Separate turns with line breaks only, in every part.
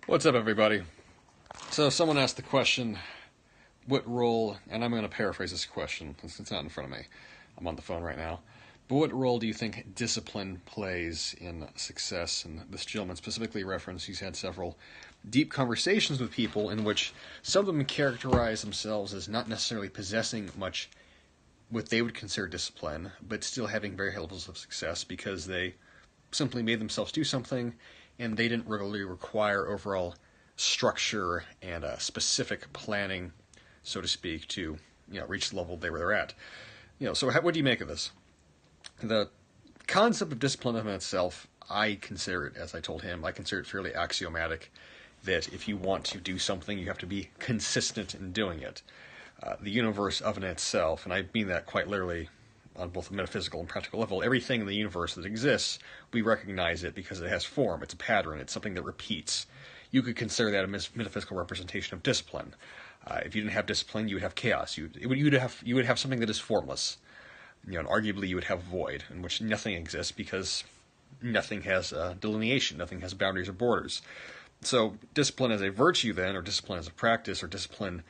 What's up, everybody? So someone asked the question, what role, and I'm going to paraphrase this question, since it's not in front of me, I'm on the phone right now, but what role do you think discipline plays in success? And this gentleman specifically referenced, he's had several deep conversations with people in which some of them characterize themselves as not necessarily possessing much what they would consider discipline, but still having very high levels of success because they simply made themselves do something and they didn't really require overall structure and specific planning, so to speak, to reach the level they were at. So what do you make of this? The concept of discipline in itself, I consider it, as I told him, I consider it fairly axiomatic that if you want to do something, you have to be consistent in doing it. The universe of in itself, and I mean that quite literally on both a metaphysical and practical level, everything in the universe that exists, we recognize it because it has form, it's a pattern, it's something that repeats. You could consider that a metaphysical representation of discipline. If you didn't have discipline, you would have chaos. You would have something that is formless. And arguably you would have void, in which nothing exists because nothing has delineation, nothing has boundaries or borders. So discipline as a virtue then, or discipline as a practice, or discipline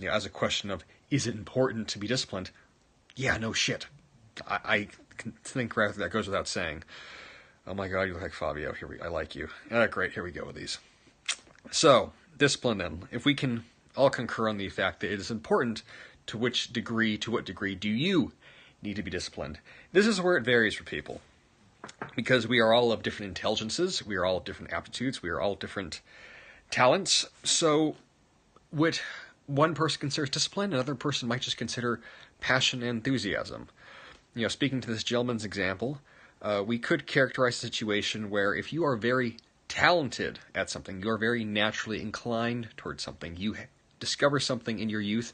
as a question of, is it important to be disciplined? Yeah, no shit. I think rather that goes without saying. Oh my god, you look like Fabio. I like you. Great, here we go with these. So, discipline then. If we can all concur on the fact that it is important, to what degree do you need to be disciplined? This is where it varies for people. Because we are all of different intelligences, we are all of different aptitudes, we are all different talents. So, what one person considers discipline, another person might just consider passion and enthusiasm. Speaking to this gentleman's example, we could characterize a situation where if you are very talented at something, you are very naturally inclined towards something, you discover something in your youth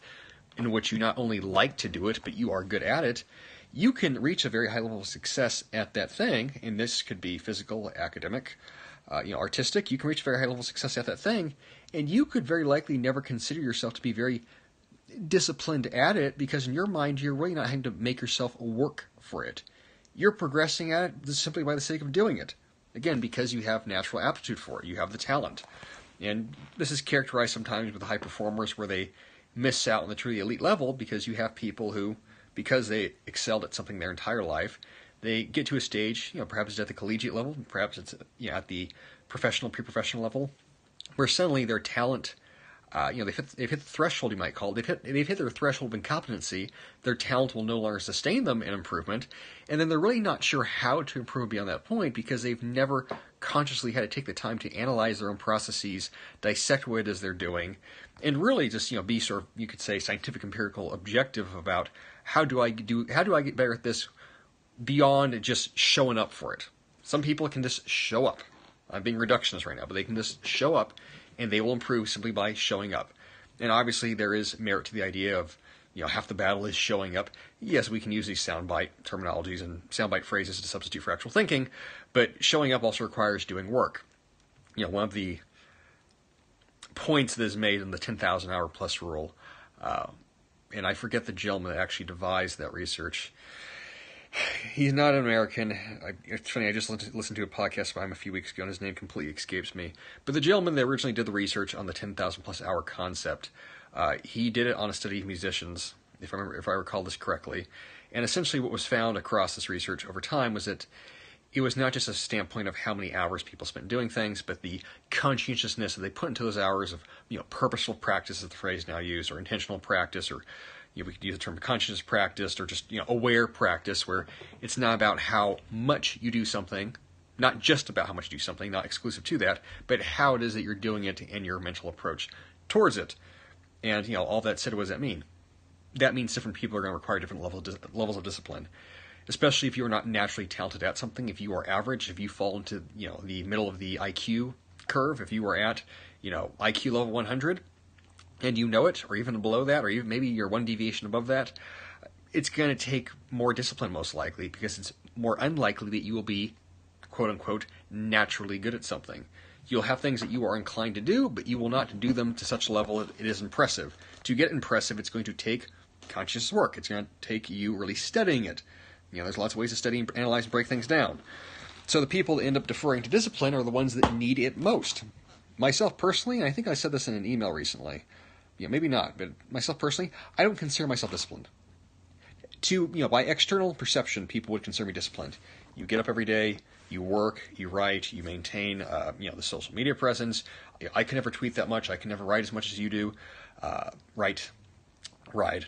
in which you not only like to do it, but you are good at it, you can reach a very high level of success at that thing, and this could be physical, academic, artistic. You can reach a very high level of success at that thing, and you could very likely never consider yourself to be very disciplined at it, because in your mind you're really not having to make yourself work for it. You're progressing at it simply by the sake of doing it. Again, because you have natural aptitude for it. You have the talent. And this is characterized sometimes with high performers where they miss out on the truly elite level because you have people who, because they excelled at something their entire life, they get to a stage, perhaps it's at the collegiate level, perhaps it's at the professional, pre-professional level, where suddenly their talent, they've hit the threshold, you might call it. They've hit their threshold of incompetency. Their talent will no longer sustain them in improvement, and then they're really not sure how to improve beyond that point because they've never consciously had to take the time to analyze their own processes, dissect what it is they're doing, and really just be sort of, you could say, scientific, empirical, objective about how do I get better at this beyond just showing up for it. Some people can just show up. I'm being reductionist right now, but they can just show up and they will improve simply by showing up. And obviously there is merit to the idea of, half the battle is showing up. Yes, we can use these soundbite terminologies and soundbite phrases to substitute for actual thinking, but showing up also requires doing work. One of the points that is made in the 10,000 hour plus rule, and I forget the gentleman that actually devised that research. He's not an American. It's funny, I just listened to a podcast by him a few weeks ago, and his name completely escapes me. But the gentleman that originally did the research on the 10,000 plus hour concept, he did it on a study of musicians, if I recall this correctly. And essentially what was found across this research over time was that it was not just a standpoint of how many hours people spent doing things, but the conscientiousness that they put into those hours of, purposeful practice is the phrase now used, or intentional practice, or we could use the term conscious practice, or just aware practice, where it's not about how much you do something, not just about how much you do something, not exclusive to that, but how it is that you're doing it and your mental approach towards it. And all that said, what does that mean? That means different people are going to require different levels of discipline, especially if you are not naturally talented at something. If you are average, if you fall into the middle of the IQ curve, if you are at IQ level 100. And you know it, or even below that, or even maybe you're one deviation above that, it's going to take more discipline most likely, because it's more unlikely that you will be, quote-unquote, naturally good at something. You'll have things that you are inclined to do, but you will not do them to such a level that it is impressive. To get impressive, it's going to take conscious work. It's going to take you really studying it. There's lots of ways to study, analyze, and break things down. So the people that end up deferring to discipline are the ones that need it most. myself personally, and I think I said this in an email recently, maybe not, but myself personally, I don't consider myself disciplined. By external perception, people would consider me disciplined. You get up every day, you work, you write, you maintain, the social media presence. I can never tweet that much. I can never write as much as you do. Ride,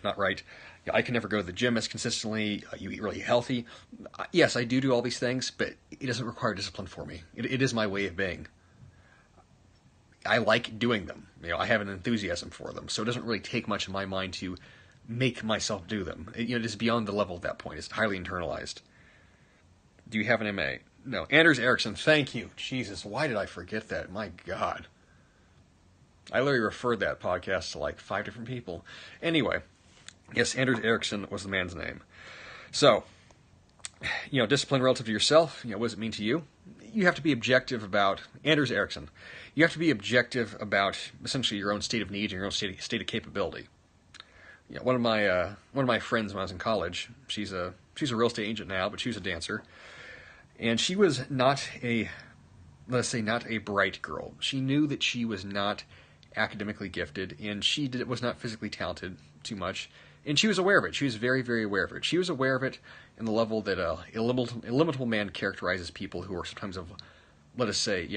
not write. I can never go to the gym as consistently. You eat really healthy. Yes, I do all these things, but it doesn't require discipline for me. It is my way of being. I like doing them. I have an enthusiasm for them, so it doesn't really take much in my mind to make myself do them. It is beyond the level at that point. It's highly internalized. Do you have an MA? No. Anders Ericsson, thank you. Jesus, why did I forget that? My God. I literally referred that podcast to like 5 different people. Anyway, yes, Anders Ericsson was the man's name. So, discipline relative to yourself, what does it mean to you? You have to be objective about, Anders Ericsson, you have to be objective about essentially your own state of need and your own state of capability. One of my friends when I was in college, she's a real estate agent now, but she was a dancer, and she was not not a bright girl. She knew that she was not academically gifted, and she was not physically talented too much, and she was aware of it. She was very, very aware of it. She was aware of it in the level that a illimitable man characterizes people who are sometimes of, let us say,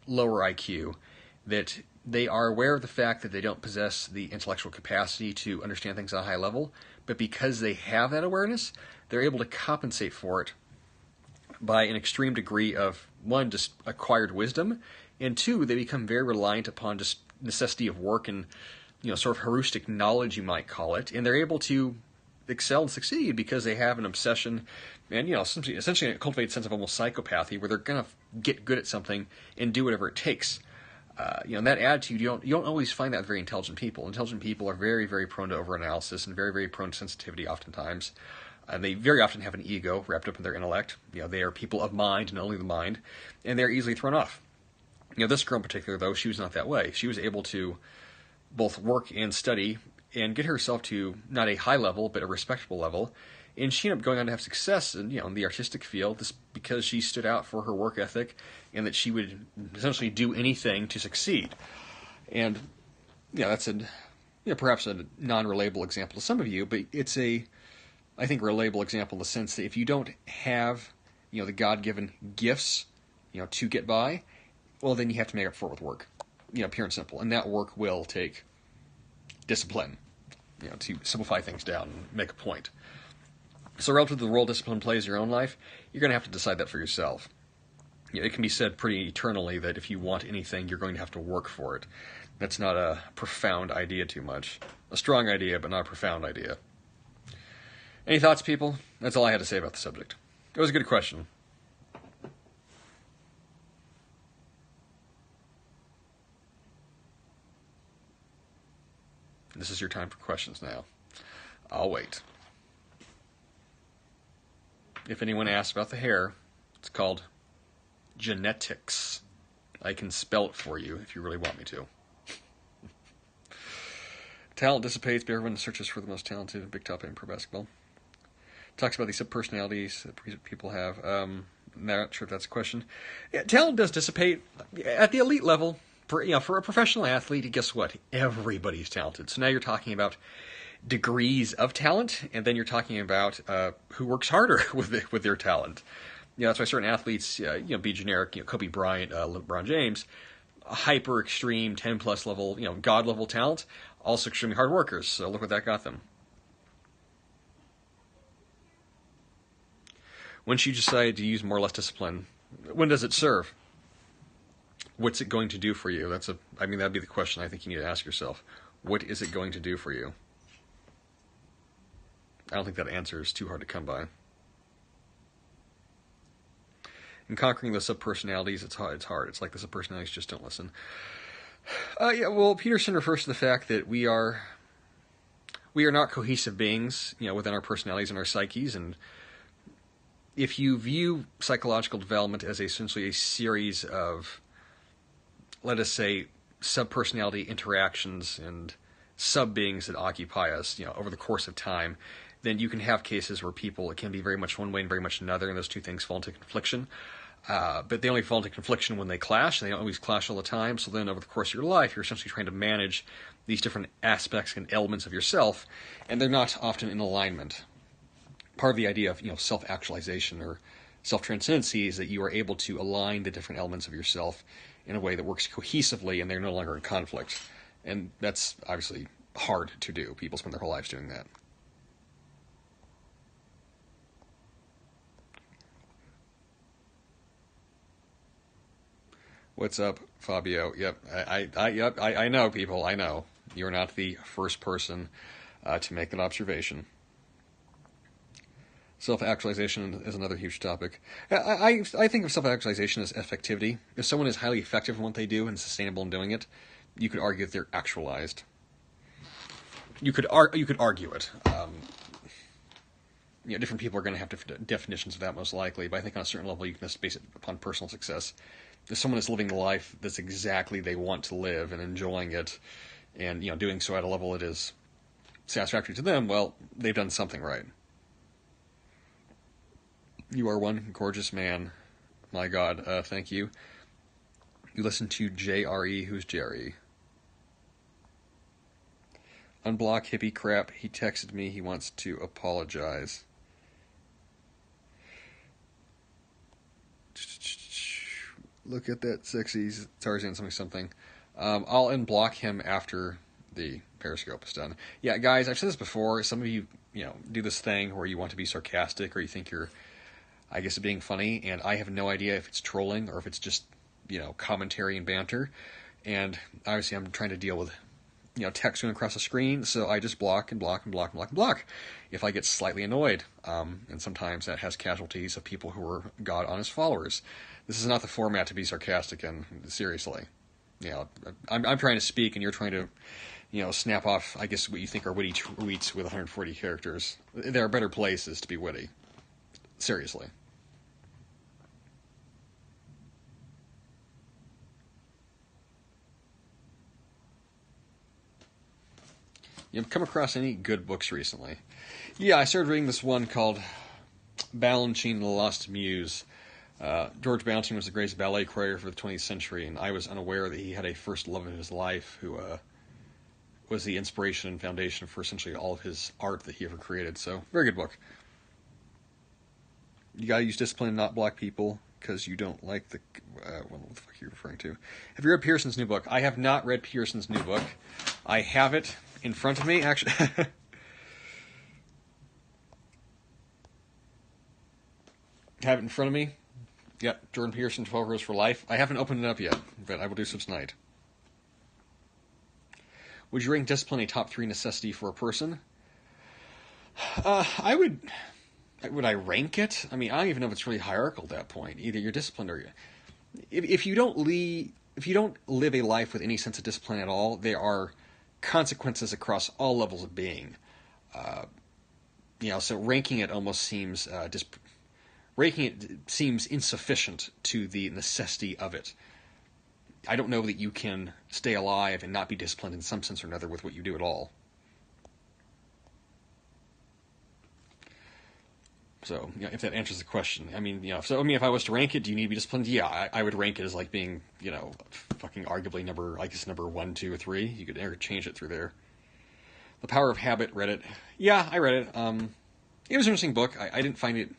lower IQ, that they are aware of the fact that they don't possess the intellectual capacity to understand things at a high level, but because they have that awareness, they're able to compensate for it by an extreme degree of, one, just acquired wisdom, and two, they become very reliant upon just necessity of work and, sort of heuristic knowledge, you might call it, and they're able to excel and succeed because they have an obsession and, essentially cultivate a sense of almost psychopathy where they're going to get good at something and do whatever it takes. That attitude, you don't always find that with very intelligent people. Intelligent people are very, very prone to overanalysis and very, very prone to sensitivity oftentimes. They very often have an ego wrapped up in their intellect. They are people of mind and only the mind, and they're easily thrown off. This girl in particular, though, she was not that way. She was able to both work and study and get herself to not a high level, but a respectable level. And she ended up going on to have success in the artistic field just because she stood out for her work ethic and that she would essentially do anything to succeed. And that's perhaps a non-relatable example to some of you, but it's I think, relatable example in the sense that if you don't have the God-given gifts to get by, well, then you have to make up for it with work, pure and simple. And that work will take discipline, to simplify things down and make a point. So relative to the role discipline plays in your own life, you're going to have to decide that for yourself. It can be said pretty eternally that if you want anything, you're going to have to work for it. That's not a profound idea too much. A strong idea, but not a profound idea. Any thoughts, people? That's all I had to say about the subject. It was a good question. This is your time for questions now. I'll wait. If anyone asks about the hair, it's called genetics. I can spell it for you if you really want me to. Talent dissipates, but everyone searches for the most talented. Big topic in pro basketball. Talks about these subpersonalities that people have. Not sure if that's a question. Yeah, talent does dissipate at the elite level. For a professional athlete, guess what? Everybody's talented. So now you're talking about degrees of talent, and then you're talking about who works harder with their talent. That's why certain athletes, be generic. Kobe Bryant, LeBron James, hyper extreme 10+ level, god level talent, also extremely hard workers. So look what that got them. When should you decide to use more or less discipline? When does it serve? What's it going to do for you? That'd be the question I think you need to ask yourself. What is it going to do for you? I don't think that answer is too hard to come by. In conquering the subpersonalities, it's hard. It's like the subpersonalities just don't listen. Peterson refers to the fact that we are not cohesive beings, within our personalities and our psyches, and if you view psychological development as essentially a series of, let us say, subpersonality interactions and sub-beings that occupy us, over the course of time, then you can have cases where people, it can be very much one way and very much another, and those two things fall into confliction. But they only fall into confliction when they clash, and they don't always clash all the time. So then over the course of your life, you're essentially trying to manage these different aspects and elements of yourself, and they're not often in alignment. Part of the idea of self-actualization or self-transcendency is that you are able to align the different elements of yourself in a way that works cohesively, and they're no longer in conflict. And that's obviously hard to do. People spend their whole lives doing that. What's up, Fabio? Yep, I know, people. I know you're not the first person to make that observation. Self-actualization is another huge topic. I think of self-actualization as effectivity. If someone is highly effective in what they do and sustainable in doing it, you could argue that they're actualized. You could argue it. Different people are going to have different definitions of that most likely, but I think on a certain level you can just base it upon personal success. If someone is living the life that's exactly they want to live and enjoying it, and doing so at a level that is satisfactory to them, well, they've done something right. You are one gorgeous man. My God, thank you. You listen to JRE. Who's Jerry? Unblock hippie crap. He texted me. He wants to apologize. Look at that sexy Tarzan something. I'll unblock him after the Periscope is done. Yeah, guys, I've said this before. Some of you, do this thing where you want to be sarcastic or you think you're, I guess, being funny, and I have no idea if it's trolling or if it's just, commentary and banter. And obviously I'm trying to deal with, text going across the screen, so I just block and block and block and block and block if I get slightly annoyed. And sometimes that has casualties of people who are God-honest followers. This is not the format to be sarcastic in, seriously. I'm trying to speak and you're trying to, snap off, I guess, what you think are witty tweets with 140 characters. There are better places to be witty. Seriously. You've come across any good books recently? Yeah, I started reading this one called Balanchine and the Lost Muse. George Balanchine was the greatest ballet choreographer for the 20th century, and I was unaware that he had a first love of his life who was the inspiration and foundation for essentially all of his art that he ever created. So, very good book. You gotta use discipline and not block people because you don't like the... what the fuck are you referring to? Have you read Pearson's new book? I have not read Pearson's new book. I have it in front of me, actually. Have it in front of me. Yep, Jordan Peterson, 12 Rules for Life. I haven't opened it up yet, but I will do so tonight. Would you rank discipline a top 3 necessity for a person? I would... Would I rank it? I mean, I don't even know if it's really hierarchical at that point. Either you're disciplined or... If you don't live a life with any sense of discipline at all, there are consequences across all levels of being. So ranking it almost seems... ranking it seems insufficient to the necessity of it. I don't know that you can stay alive and not be disciplined in some sense or another with what you do at all. So, if that answers the question. I mean, if I was to rank it, do you need to be disciplined? Yeah, I would rank it as like being, fucking arguably number 1, 2, or 3. You could interchange it through there. The Power of Habit, read it. Yeah, I read it. It was an interesting book. I didn't find it,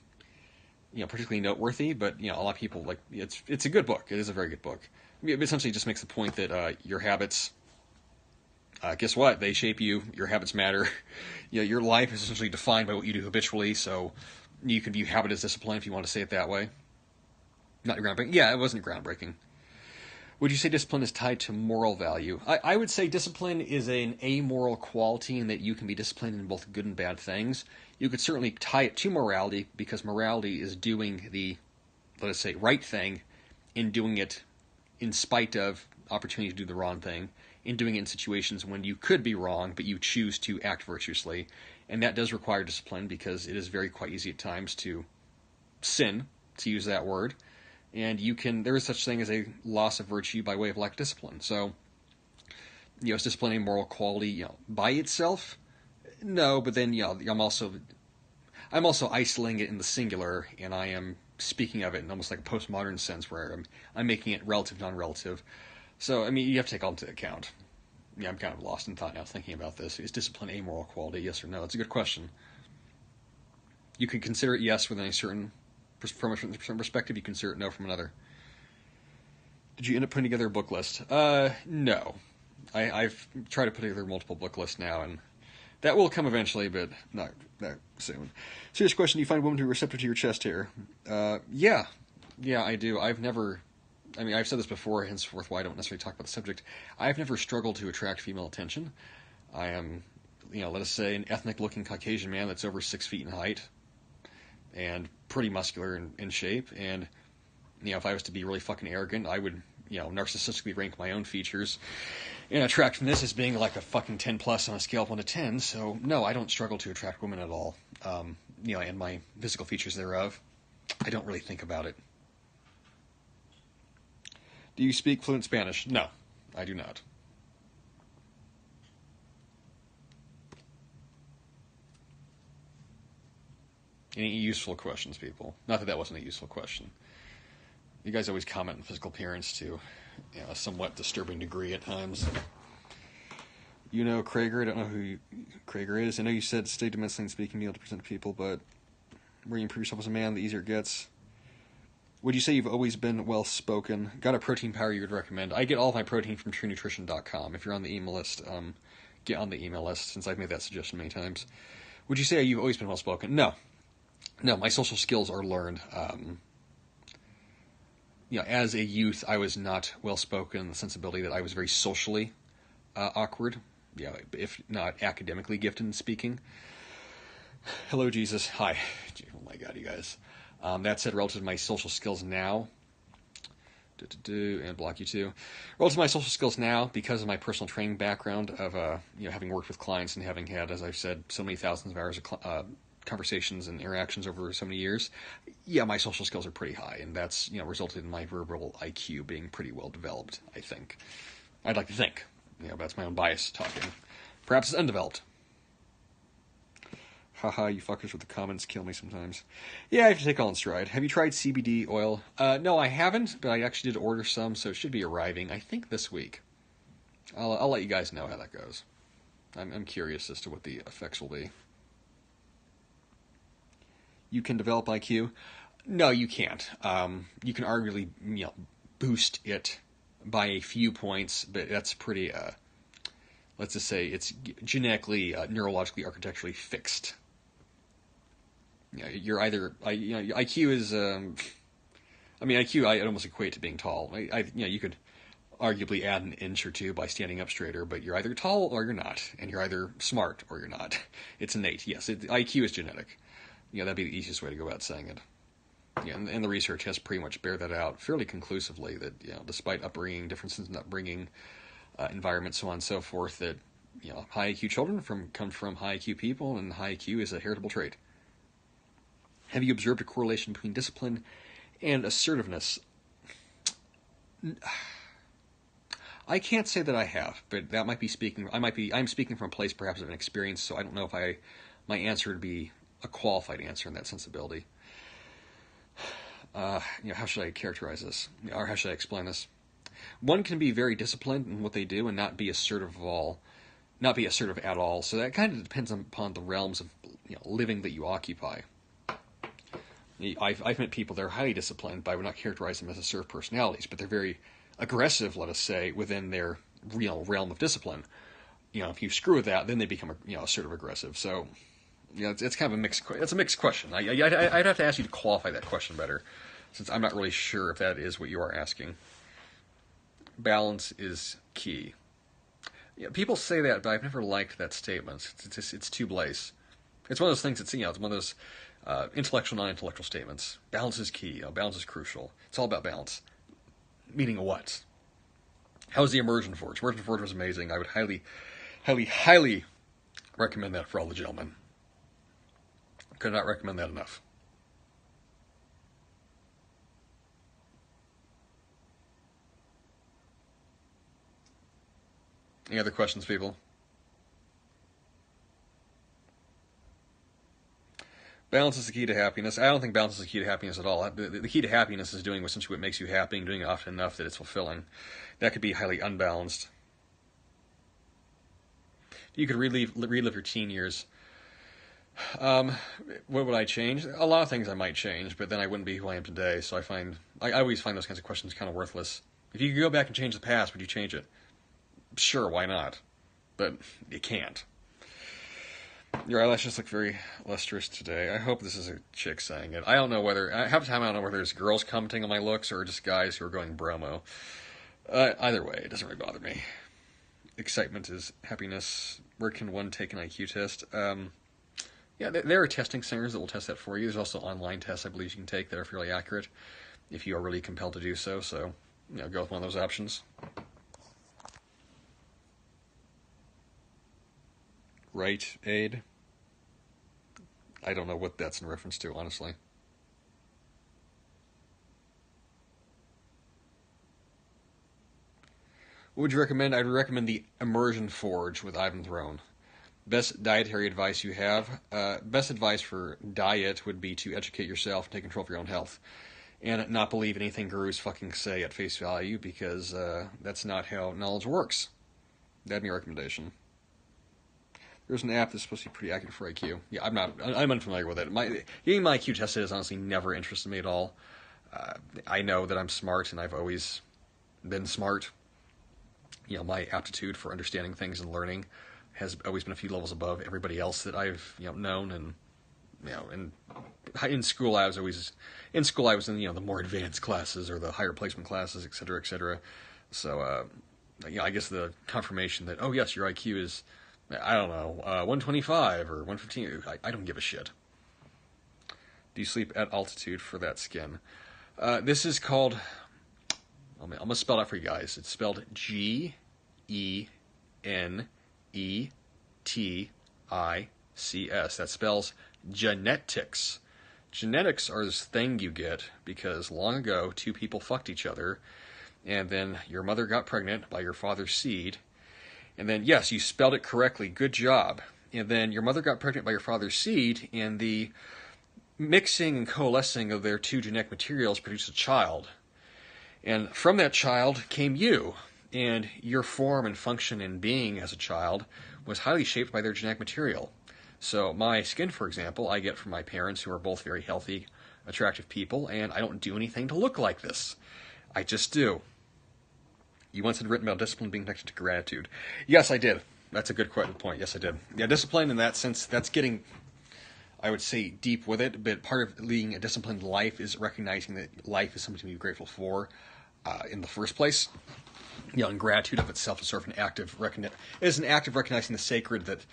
particularly noteworthy, but, a lot of people, it's a good book. It is a very good book. It essentially just makes the point that your habits, guess what? They shape you. Your habits matter. Your life is essentially defined by what you do habitually, so you can view habit as discipline if you want to say it that way. Not groundbreaking. Yeah, it wasn't groundbreaking. Would you say discipline is tied to moral value? I would say discipline is an amoral quality in that you can be disciplined in both good and bad things. You could certainly tie it to morality because morality is doing the, let us say, right thing in doing it in spite of opportunity to do the wrong thing, in doing it in situations when you could be wrong, but you choose to act virtuously. And that does require discipline because it is quite easy at times to sin, to use that word. And there is such thing as a loss of virtue by way of lack of discipline. So, is discipline a moral quality, by itself? No, but then, I'm also isolating it in the singular, and I am speaking of it in almost like a postmodern sense, where I'm making it relative, non-relative. So, I mean, you have to take all into account. Yeah, I'm kind of lost in thought now thinking about this. Is discipline a moral quality, yes or no? It's a good question. You can consider it yes from a certain perspective. You consider it no from another. Did you end up putting together a book list? No. I've tried to put together multiple book lists now, and that will come eventually, but not that soon. Serious question, do you find women to be receptive to your chest hair? Yeah. Yeah, I do. I've said this before, henceforth why I don't necessarily talk about the subject. I've never struggled to attract female attention. I am, let us say, an ethnic-looking Caucasian man that's over 6 feet in height, and pretty muscular in shape, and, if I was to be really fucking arrogant, I would, narcissistically rank my own features and attractiveness as being like a fucking 10 plus on a scale of 1 to 10, so no, I don't struggle to attract women at all. And my physical features thereof, I don't really think about it. Do you speak fluent Spanish? No, I do not. Any useful questions, people? Not that wasn't a useful question. You guys always comment on physical appearance to a somewhat disturbing degree at times. Krager. I don't know who Krager is. I know you said stay domestically speaking, be able to present to people, but where you improve yourself as a man, the easier it gets. Would you say you've always been well-spoken? Got a protein powder you would recommend? I get all of my protein from TrueNutrition.com. If you're on the email list, get on the email list, since I've made that suggestion many times. Would you say you've always been well-spoken? No. No, my social skills are learned. As a youth, I was not well-spoken in the sensibility that I was very socially awkward, if not academically gifted in speaking. Hello, Jesus. Hi. Oh my God, you guys. That said, relative to my social skills now, and block you too. Relative to my social skills now, because of my personal training background of having worked with clients and having had, as I've said, so many thousands of hours of conversations and interactions over so many years, my social skills are pretty high, and that's resulted in my verbal IQ being pretty well developed. I think. I'd like to think. That's my own bias talking. Perhaps it's undeveloped. Haha, you fuckers with the comments kill me sometimes. Yeah, I have to take all in stride. Have you tried CBD oil? No, I haven't, but I actually did order some, so it should be arriving, I think, this week. I'll let you guys know how that goes. I'm curious as to what the effects will be. You can develop IQ? No, you can't. You can arguably, boost it by a few points, but that's pretty, let's just say it's genetically, neurologically, architecturally fixed. You're either, IQ is, IQ, I'd almost equate to being tall. You could arguably add an inch or two by standing up straighter, but you're either tall or you're not, and you're either smart or you're not. It's innate, yes. IQ is genetic. That'd be the easiest way to go about saying it. And the research has pretty much bear that out fairly conclusively, that, despite upbringing, differences in upbringing, environment, so on and so forth, that, high IQ children come from high IQ people, and high IQ is a heritable trait. Have you observed a correlation between discipline and assertiveness? I can't say that I have, but that might be speaking. I'm speaking from a place perhaps of an experience, so I don't know if my answer would be a qualified answer in that sensibility. How should I characterize this, or how should I explain this? One can be very disciplined in what they do and not be assertive at all. So that kind of depends upon the realms of living that you occupy. I've met people that are highly disciplined, but I would not characterize them as assertive personalities, but they're very aggressive, let us say, within their real realm of discipline. If you screw with that, then they become assertive aggressive. So it's kind of it's a mixed question. I'd have to ask you to qualify that question better, since I'm not really sure if that is what you are asking. Balance is key. People say that, but I've never liked that statement. It's too blaze. It's one of those things it's one of those intellectual, non-intellectual statements. Balance is key. Balance is crucial. It's all about balance. Meaning what? How's the Immersion Forge? Immersion Forge was amazing. I would highly, highly, highly recommend that for all the gentlemen. Could not recommend that enough. Any other questions, people? Balance is the key to happiness. I don't think balance is the key to happiness at all. The key to happiness is doing essentially what makes you happy and doing it often enough that it's fulfilling. That could be highly unbalanced. You could relive your teen years. What would I change? A lot of things I might change, but then I wouldn't be who I am today. So I always find those kinds of questions kind of worthless. If you could go back and change the past, would you change it? Sure, why not? But you can't. Your eyelashes look very lustrous today. I hope this is a chick saying it. I don't know whether... Half the time I don't know whether it's girls commenting on my looks or just guys who are going bromo. Either way, it doesn't really bother me. Excitement is happiness. Where can one take an IQ test? Yeah, there are testing centers that will test that for you. There's also online tests I believe you can take that are fairly accurate if you are really compelled to do so. So, go with one of those options. Right aid? I don't know what that's in reference to, honestly. What would you recommend? I'd recommend the Immersion Forge with Ivan Throne. Best dietary advice you have? Best advice for diet would be to educate yourself and take control of your own health. And not believe anything gurus fucking say at face value, because that's not how knowledge works. That'd be a recommendation. There's an app that's supposed to be pretty accurate for IQ. Yeah, I'm unfamiliar with it. Getting my IQ tested has honestly never interested me at all. I know that I'm smart, and I've always been smart. My aptitude for understanding things and learning has always been a few levels above everybody else that I've known. And in school I was in the more advanced classes or the higher placement classes, et cetera, et cetera. So I guess the confirmation that, oh yes, your IQ is, I don't know, 125 or 115. I don't give a shit. Do you sleep at altitude for that skin? This is called, I'm going to spell it out for you guys. It's spelled GENETICS. That spells genetics. Genetics are this thing you get because long ago 2 people fucked each other, and then your mother got pregnant by your father's seed, and then, yes, you spelled it correctly, good job. And then your mother got pregnant by your father's seed, and the mixing and coalescing of their 2 genetic materials produced a child. And from that child came you, and your form and function and being as a child was highly shaped by their genetic material. So my skin, for example, I get from my parents, who are both very healthy, attractive people, and I don't do anything to look like this. I just do. You once had written about discipline being connected to gratitude. Yes, I did. That's a good point. Yes, I did. Yeah, discipline in that sense, that's getting, I would say, deep with it, but part of leading a disciplined life is recognizing that life is something to be grateful for in the first place. And gratitude of itself is sort of an act of recognizing the sacred, that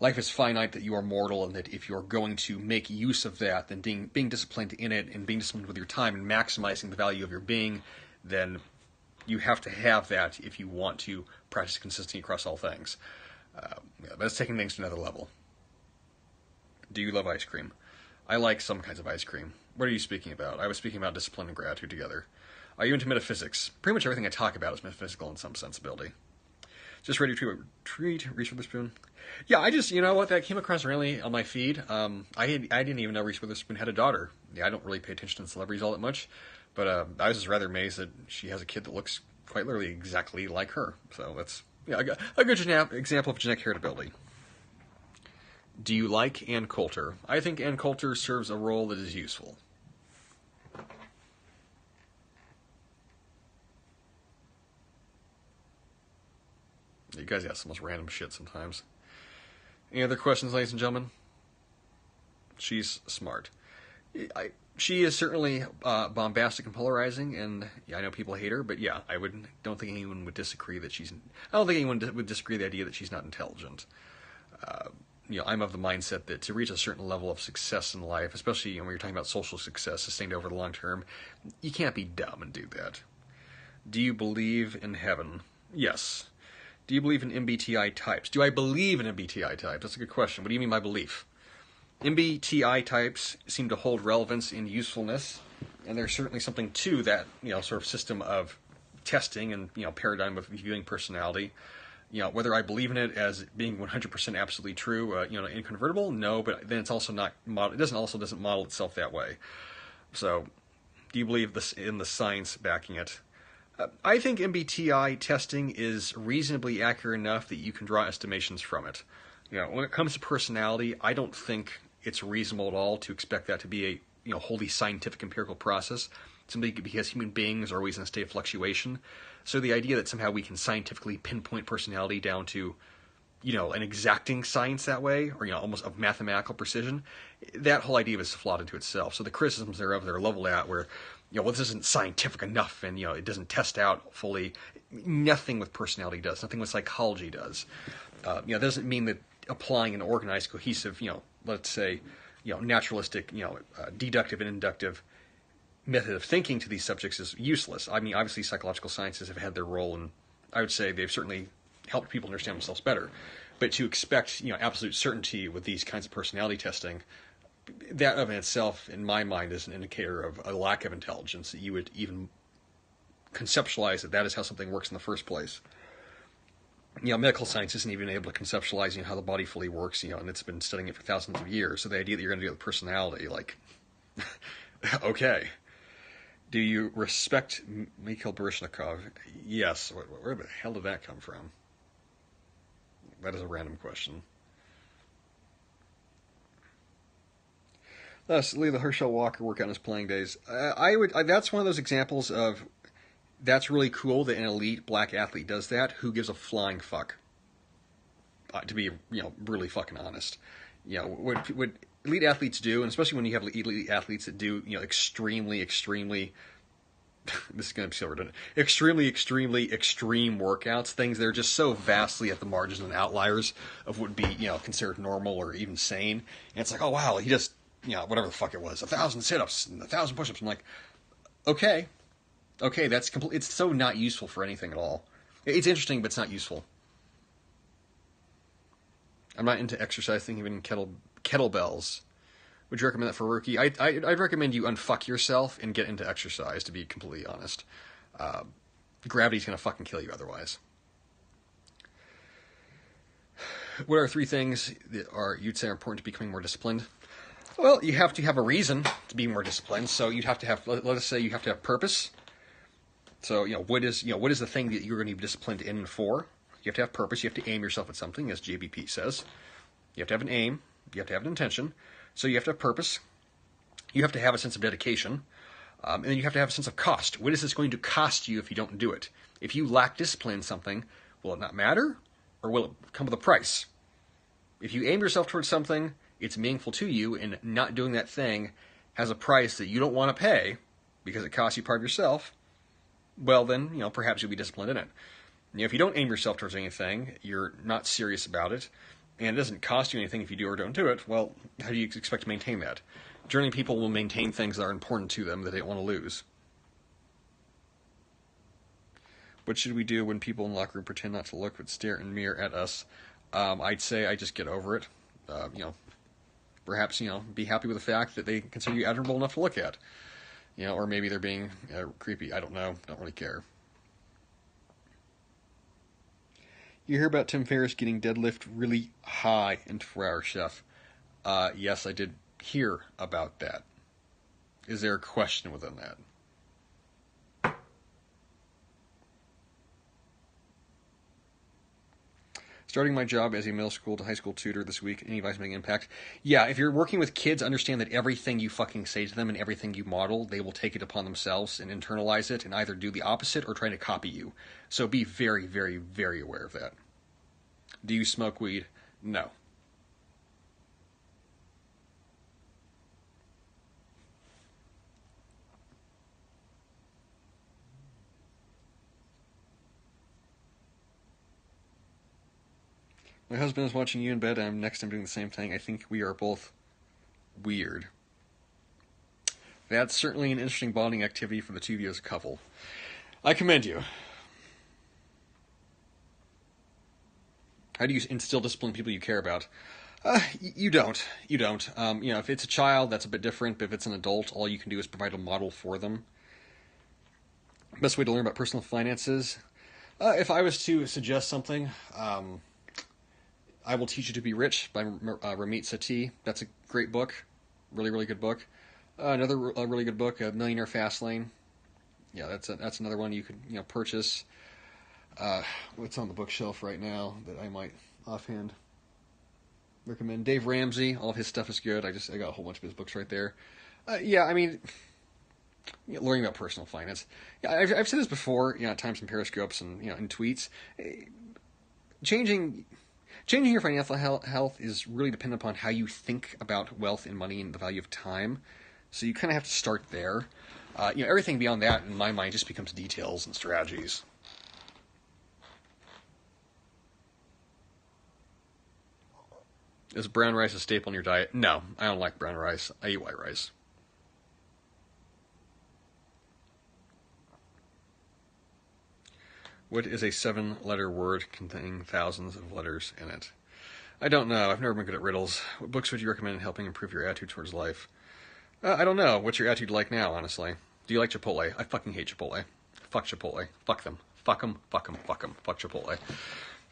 life is finite, that you are mortal, and that if you're going to make use of that, then being disciplined in it and being disciplined with your time and maximizing the value of your being, then you have to have that if you want to practice consistency across all things. But it's taking things to another level. Do you love ice cream? I like some kinds of ice cream. What are you speaking about? I was speaking about discipline and gratitude together. Are you into metaphysics? Pretty much everything I talk about is metaphysical in some sensibility. Just ready to treat Reese Witherspoon? Yeah, I just, that came across randomly on my feed. I didn't even know Reese Witherspoon had a daughter. Yeah, I don't really pay attention to celebrities all that much. But I was just rather amazed that she has a kid that looks quite literally exactly like her. So that's a good example of genetic heritability. Do you like Ann Coulter? I think Ann Coulter serves a role that is useful. You guys ask the most random shit sometimes. Any other questions, ladies and gentlemen? She's smart. She is certainly bombastic and polarizing, and I know people hate her, but yeah, don't think anyone would disagree that I don't think anyone would disagree with the idea that she's not intelligent. I'm of the mindset that to reach a certain level of success in life, especially when you're talking about social success sustained over the long term, you can't be dumb and do that. Do you believe in heaven? Yes. Do you believe in MBTI types? Do I believe in MBTI types? That's a good question. What do you mean by belief? MBTI types seem to hold relevance and usefulness, and there's certainly something to that, sort of system of testing and, paradigm of viewing personality. Whether I believe in it as being 100% absolutely true, incontrovertible, no, but then it's also not model. It doesn't model itself that way. So, do you believe this in the science backing it? I think MBTI testing is reasonably accurate enough that you can draw estimations from it. When it comes to personality, I don't think it's reasonable at all to expect that to be a wholly scientific empirical process, simply because human beings are always in a state of fluctuation. So the idea that somehow we can scientifically pinpoint personality down to, an exacting science that way, or almost of mathematical precision, that whole idea is flawed into itself. So the criticisms thereof they're leveled at where, this isn't scientific enough, and it doesn't test out fully. Nothing with personality does. Nothing with psychology does. That doesn't mean that applying an organized, cohesive, let's say, naturalistic, deductive and inductive method of thinking to these subjects is useless. I mean, obviously, psychological sciences have had their role, and I would say they've certainly helped people understand themselves better. But to expect, absolute certainty with these kinds of personality testing, that of in itself, in my mind, is an indicator of a lack of intelligence, that you would even conceptualize that is how something works in the first place. Medical science isn't even able to conceptualize, how the body fully works, and it's been studying it for thousands of years. So the idea that you're going to do it with personality, like, okay. Do you respect Mikhail Baryshnikov? Yes. Where the hell did that come from? That is a random question. Thus, Lee the Herschel Walker work on his playing days. That's one of those examples of that's really cool that an elite black athlete does that. Who gives a flying fuck? To be really fucking honest, what elite athletes do, and especially when you have elite athletes that do extremely this is going to be so redundant, extremely extreme workouts, things that are just so vastly at the margins and outliers of what would be considered normal or even sane. And it's like, oh wow, he just whatever the fuck it was, 1,000 sit-ups and 1,000 push-ups. I'm like, okay, that's complete. It's so not useful for anything at all. It's interesting, but it's not useful. I'm not into exercising, even kettlebells. Would you recommend that for a rookie? I'd recommend you unfuck yourself and get into exercise, to be completely honest. Gravity's going to fucking kill you otherwise. What are 3 things that you'd say are important to becoming more disciplined? Well, you have to have a reason to be more disciplined. So you'd have to have, let us say, you have to have purpose. So what is the thing that you're going to be disciplined in and for? You have to have purpose. You have to aim yourself at something, as JBP says. You have to have an aim. You have to have an intention. So you have to have purpose. You have to have a sense of dedication. And then you have to have a sense of cost. What is this going to cost you if you don't do it? If you lack discipline in something, will it not matter? Or will it come with a price? If you aim yourself towards something, it's meaningful to you, and not doing that thing has a price that you don't want to pay because it costs you part of yourself, well then, perhaps you'll be disciplined in it. If you don't aim yourself towards anything, you're not serious about it, and it doesn't cost you anything if you do or don't do it, well, how do you expect to maintain that? Generally, people will maintain things that are important to them that they don't want to lose. What should we do when people in the locker room pretend not to look but stare and mirror at us? I'd say I just get over it. Perhaps, be happy with the fact that they consider you admirable enough to look at. Or maybe they're being creepy. I don't know. Don't really care. You hear about Tim Ferriss getting deadlift really high in 24-hour chef. Yes, I did hear about that. Is there a question within that? Starting my job as a middle school to high school tutor this week. Any advice making impact? Yeah, if you're working with kids, understand that everything you fucking say to them and everything you model, they will take it upon themselves and internalize it and either do the opposite or try to copy you. So be very, very, very aware of that. Do you smoke weed? No. My husband is watching you in bed, and I'm next to him doing the same thing. I think we are both weird. That's certainly an interesting bonding activity for the two of you as a couple. I commend you. How do you instill discipline in people you care about? You don't. If it's a child, that's a bit different, but if it's an adult, all you can do is provide a model for them. Best way to learn about personal finances? If I was to suggest something, I Will Teach You to Be Rich by Ramit Sethi. That's a great book. Really, really good book. Another really good book, Millionaire Fastlane. Yeah, that's another one you could purchase. What's on the bookshelf right now that I might offhand recommend? Dave Ramsey. All of his stuff is good. I got a whole bunch of his books right there. Yeah, I mean, learning about personal finance. Yeah, I've said this before. Times and periscopes and in tweets. Changing your financial health is really dependent upon how you think about wealth and money and the value of time. So you kind of have to start there. Everything beyond that, in my mind, just becomes details and strategies. Is brown rice a staple in your diet? No, I don't like brown rice. I eat white rice. What is a 7-letter word containing thousands of letters in it? I don't know. I've never been good at riddles. What books would you recommend in helping improve your attitude towards life? I don't know. What's your attitude like now, honestly? Do you like Chipotle? I fucking hate Chipotle. Fuck Chipotle. Fuck them. Fuck them. Fuck them. Fuck them. Fuck Chipotle.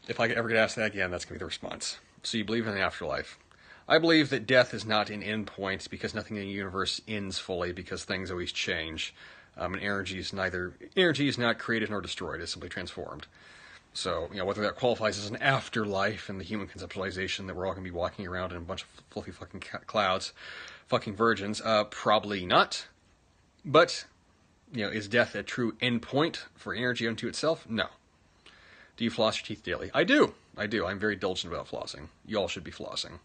If I ever get asked that again, that's going to be the response. So you believe in the afterlife. I believe that death is not an end point because nothing in the universe ends fully because things always change. And energy is not created nor destroyed. It's simply transformed. So, whether that qualifies as an afterlife in the human conceptualization that we're all going to be walking around in a bunch of fluffy fucking clouds, fucking virgins, probably not. But, is death a true end point for energy unto itself? No. Do you floss your teeth daily? I do. I'm very diligent about flossing. You all should be flossing.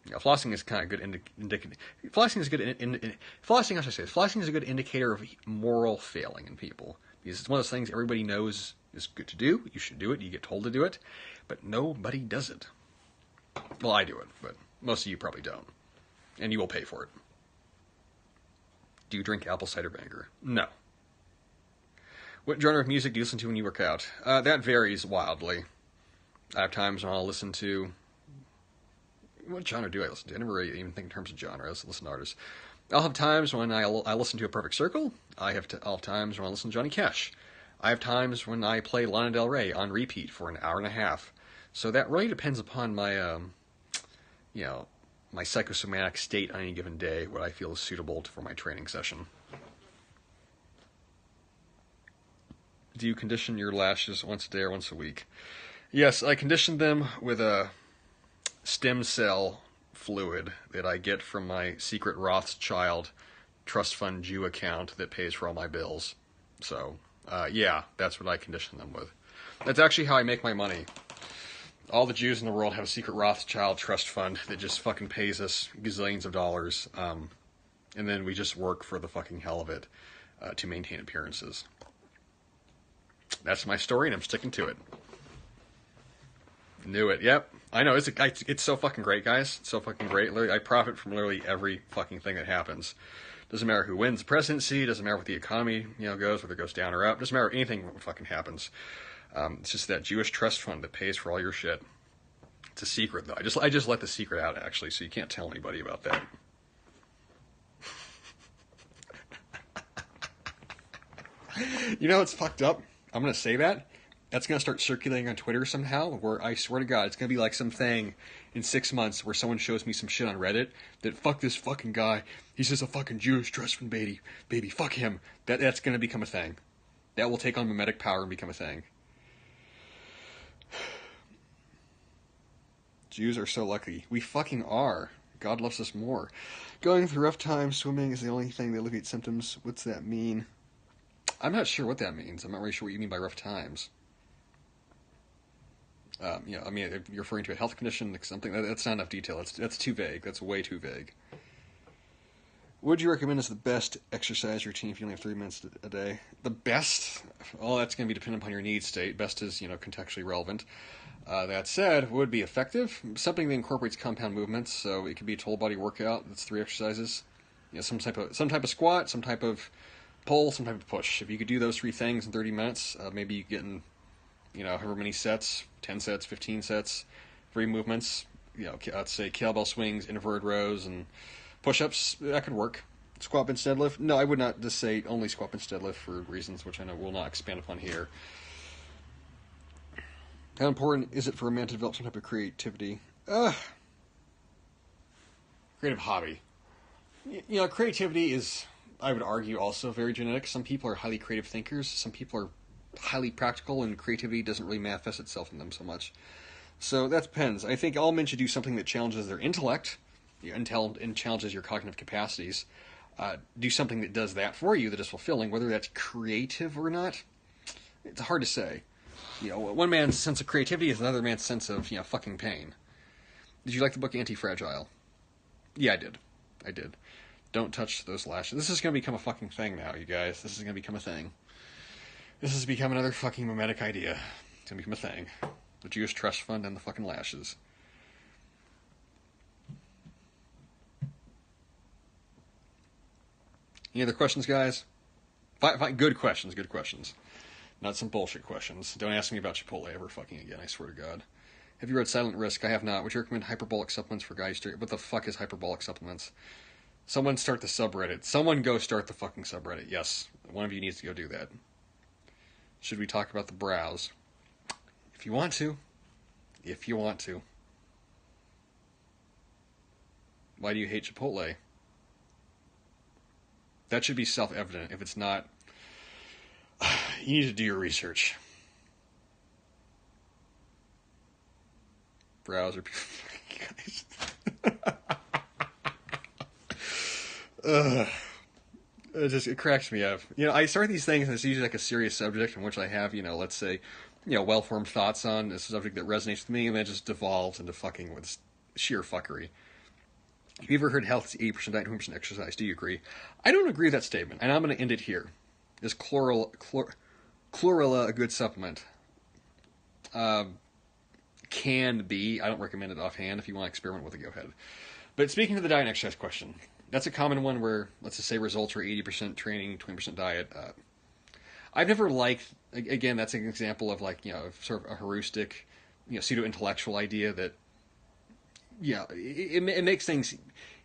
Flossing is kind of good indicator. Flossing is a good indicator of moral failing in people. Because it's one of those things everybody knows is good to do. You should do it. You get told to do it. But nobody does it. Well, I do it, but most of you probably don't. And you will pay for it. Do you drink apple cider vinegar? No. What genre of music do you listen to when you work out? That varies wildly. I have times when I'll listen to... What genre do I listen to? I never really even think in terms of genre. I listen to artists. I'll have times when I listen to A Perfect Circle. I'll have times when I listen to Johnny Cash. I have times when I play Lana Del Rey on repeat for an hour and a half. So that really depends upon my, my psychosomatic state on any given day, what I feel is suitable for my training session. Do you condition your lashes once a day or once a week? Yes, I condition them with a stem cell fluid that I get from my secret Rothschild trust fund Jew account that pays for all my bills. So, yeah, that's what I condition them with. That's actually how I make my money. All the Jews in the world have a secret Rothschild trust fund that just fucking pays us gazillions of dollars. And then we just work for the fucking hell of it to maintain appearances. That's my story, and I'm sticking to it. Knew it. Yep. I know. It's so fucking great, guys. It's so fucking great. Literally, I profit from literally every fucking thing that happens. Doesn't matter who wins the presidency. Doesn't matter what the economy goes, whether it goes down or up. Doesn't matter anything what fucking happens. It's just that Jewish trust fund that pays for all your shit. It's a secret, though. I just let the secret out, actually, so you can't tell anybody about that. It's fucked up. I'm going to say that. That's going to start circulating on Twitter somehow, where I swear to God, it's going to be like some thing in 6 months where someone shows me some shit on Reddit that, fuck this fucking guy, he's just a fucking Jewish trust fund baby, fuck him. That's going to become a thing. That will take on mimetic power and become a thing. Jews are so lucky. We fucking are. God loves us more. Going through rough times, swimming is the only thing that alleviates symptoms. What's that mean? I'm not sure what that means. I'm not really sure what you mean by rough times. If you're referring to a health condition, something that's not enough detail. That's too vague. That's way too vague. Would you recommend as the best exercise routine if you only have 3 minutes a day? The best? Well, that's going to be dependent upon your need state. Best is, contextually relevant. That said, would be effective. Something that incorporates compound movements, so it could be a total body workout. That's 3 exercises. Some type of squat, some type of pull, some type of push. If you could do those 3 things in 30 minutes, maybe you get in, however many sets, 10 sets, 15 sets, 3 movements, let's say kettlebell swings, inverted rows, and push-ups, that could work. Squat, bench, deadlift? No, I would not just say only squat, bench, deadlift for reasons which I know we'll not expand upon here. How important is it for a man to develop some type of creativity? Creative hobby. You know, creativity is, I would argue, also very genetic. Some people are highly creative thinkers. Some people are highly practical, and creativity doesn't really manifest itself in them so much. So that depends. I think all men should do something that challenges their intellect and challenges your cognitive capacities. Do something that does that for you, that is fulfilling. Whether that's creative or not, it's hard to say. You know, one man's sense of creativity is another man's sense of, you know, fucking pain. Did you like the book Anti-Fragile? Yeah, I did. Don't touch those lashes. This is going to become a fucking thing now, you guys. This is going to become a thing. This has become another fucking mimetic idea. It's going to become a thing. The Jewish Trust Fund and the fucking lashes. Any other questions, guys? Good questions, good questions. Not some bullshit questions. Don't ask me about Chipotle ever fucking again, I swear to God. Have you read Silent Risk? I have not. Would you recommend hyperbolic supplements for guys? What the fuck is hyperbolic supplements? Someone start the subreddit. Someone go start the fucking subreddit. Yes, one of you needs to go do that. Should we talk about the brows? If you want to. If you want to. Why do you hate Chipotle? That should be self-evident. If it's not, you need to do your research. Brows are guys. It cracks me up. You know, I start these things and it's usually like a serious subject in which I have, you know, let's say, you know, well-formed thoughts on this subject that resonates with me, and then it just devolves into fucking with sheer fuckery. Have you ever heard health is 80% diet, 20% exercise? Do you agree? I don't agree with that statement, and I'm going to end it here. Is chlorella a good supplement? Can be. I don't recommend it offhand. If you want to experiment with it, go ahead. But speaking to the diet and exercise question, that's a common one where, let's just say, results are 80% training, 20% diet. I've never liked, again, that's an example of, like, you know, sort of a heuristic, you know, pseudo-intellectual idea that, yeah, it makes things,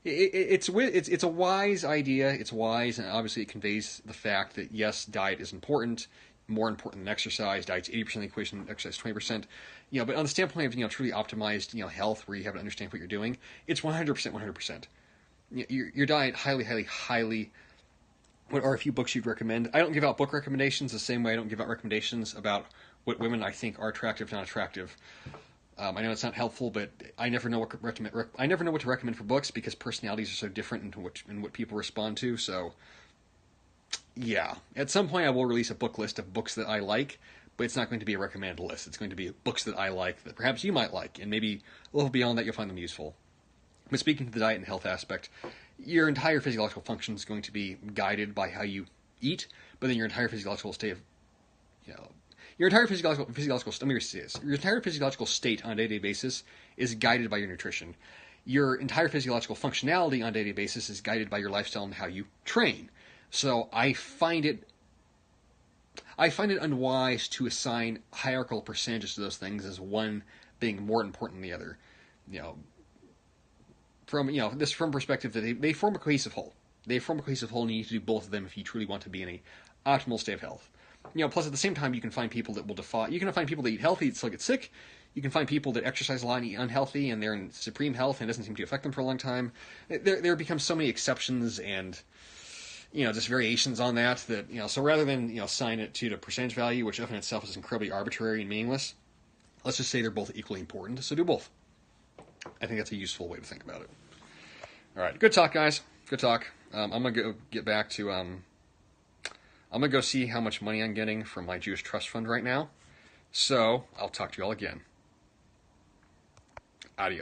it's a wise idea. It's wise, and obviously it conveys the fact that, yes, diet is important, more important than exercise. Diet's 80% of the equation, exercise 20%. You know, but on the standpoint of, you know, truly optimized, you know, health, where you have to understand what you're doing, it's 100%. Your diet, highly. What are a few books you'd recommend? I don't give out book recommendations the same way I don't give out recommendations about what women I think are attractive, not attractive. I know it's not helpful, but I never know what to recommend for books because personalities are so different in what people respond to. So, yeah, at some point I will release a book list of books that I like, but it's not going to be a recommended list. It's going to be books that I like that perhaps you might like, and maybe a little beyond that you'll find them useful. But speaking to the diet and health aspect, your entire physiological function is going to be guided by how you eat, but then your entire physiological state of, you know, your entire physiological let me say this. Your entire physiological state on a day-to-day basis is guided by your nutrition. Your entire physiological functionality on a day-to-day basis is guided by your lifestyle and how you train. So I find it unwise to assign hierarchical percentages to those things as one being more important than the other. You know, from perspective that they form a cohesive whole. They form a cohesive whole, and you need to do both of them if you truly want to be in a optimal state of health. You know, plus at the same time, you can find people that will defy. You can find people that eat healthy that still get sick. You can find people that exercise a lot and eat unhealthy, and they're in supreme health, and it doesn't seem to affect them for a long time. There become so many exceptions and, you know, just variations on that, you know, so rather than, you know, assign it to the percentage value, which in itself is incredibly arbitrary and meaningless, let's just say they're both equally important, so do both. I think that's a useful way to think about it. All right, good talk, guys. Good talk. I'm going to go get back to, I'm going to go see how much money I'm getting from my Jewish Trust Fund right now. So, I'll talk to you all again. Adios.